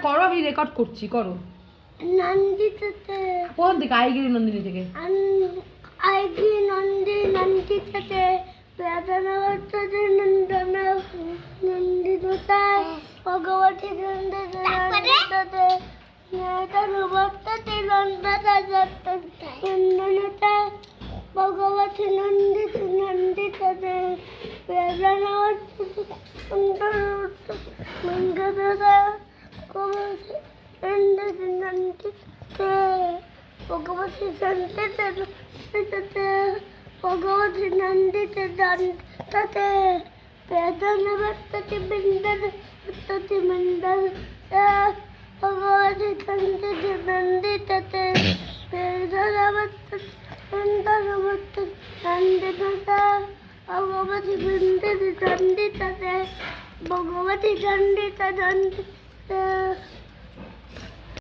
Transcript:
করো, আমি রেকর্ড করছি, করো। নন্দিতে কোন থেকে? আইগিরি নন্দিনী থেকে। আইগি নন্দিতে বেদনাবর্ততে নন্দিতায় ভগবতী নন্দিতে নেতানুবর্ততে নন্দনতায় ভগবতী নন্দিতে বেদনাবর্ততে নন্দনতায় ভগবতী ভগবতী নন্দিতে দন্তে বেদনাবর্ততে বিন্দতে মন্দল ভগবতী নন্দিতে বেদনাবর্ততে নন্দনবর্ততে নন্দিতা ভগবতী নন্দিতে ভগবতী নন্দিতে